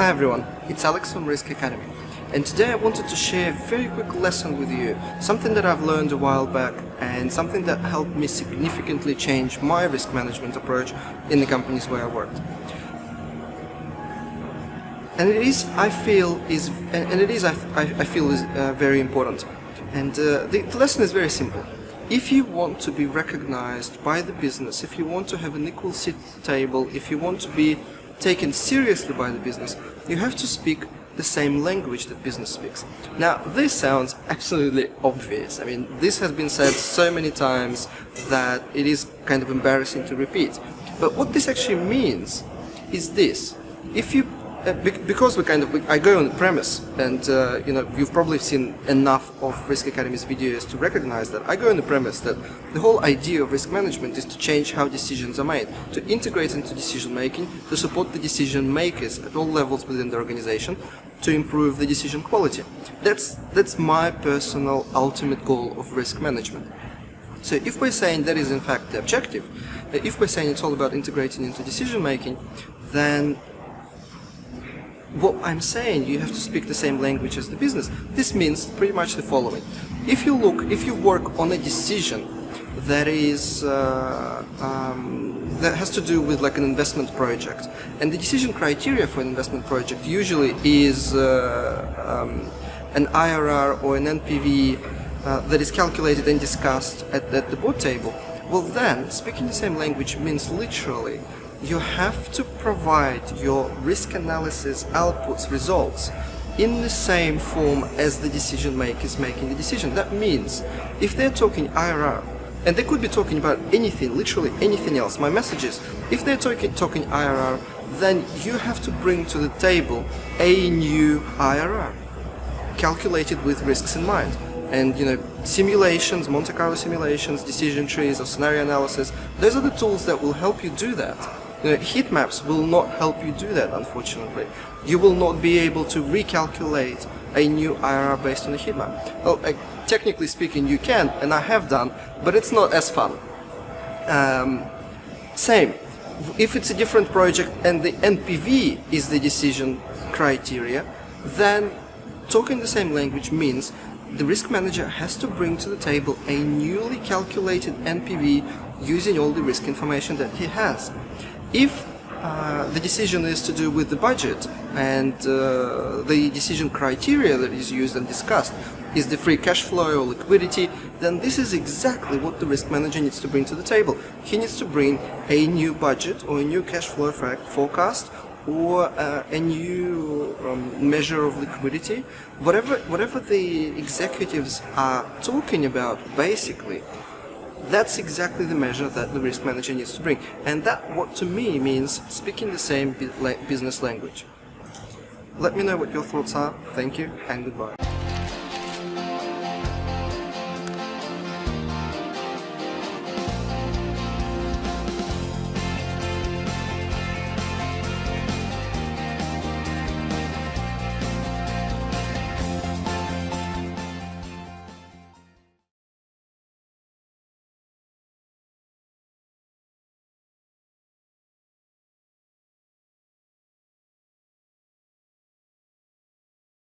Hi everyone, it's Alex from Risk Academy, and today I wanted to share a very quick lesson with you, something that I've learned a while back and something that helped me significantly change my risk management approach in the companies where I worked. And I feel is very important. And the lesson is very simple. If you want to be recognized by the business, if you want to have an equal seat at the table, if you want to be taken seriously by the business, you have to speak the same language that business speaks. Now, this sounds absolutely obvious. I mean, this has been said so many times that it is kind of embarrassing to repeat. But what this actually means is this. If you because I go on the premise, and you've probably seen enough of Risk Academy's videos to recognize that I go on the premise that the whole idea of risk management is to change how decisions are made, to integrate into decision making, to support the decision makers at all levels within the organization, to improve the decision quality. That's my personal ultimate goal of risk management. So if we're saying that is in fact the objective, if we're saying it's all about integrating into decision making, then what I'm saying, you have to speak the same language as the business. This means pretty much the following. If you work on a decision that is that has to do with like an investment project, and the decision criteria for an investment project usually is an IRR or an NPV that is calculated and discussed at the board table, well then, speaking the same language means literally you have to provide your risk analysis outputs, results, in the same form as the decision maker is making the decision. That means if they're talking IRR, and they could be talking about anything, literally anything else, my message is, if they're talking IRR, then you have to bring to the table a new IRR, calculated with risks in mind. And simulations, Monte Carlo simulations, decision trees, or scenario analysis, those are the tools that will help you do that. Heat maps will not help you do that, unfortunately. You will not be able to recalculate a new IRR based on a heat map. Well, technically speaking, you can, and I have done, but it's not as fun. Same. If it's a different project and the NPV is the decision criteria, then talking the same language means the risk manager has to bring to the table a newly calculated NPV using all the risk information that he has. If the decision is to do with the budget and the decision criteria that is used and discussed is the free cash flow or liquidity, then this is exactly what the risk manager needs to bring to the table. He needs to bring a new budget or a new cash flow forecast or a new measure of liquidity. Whatever the executives are talking about, basically, that's exactly the measure that the risk manager needs to bring. And that, what to me means speaking the same business language. Let me know what your thoughts are. Thank you and goodbye.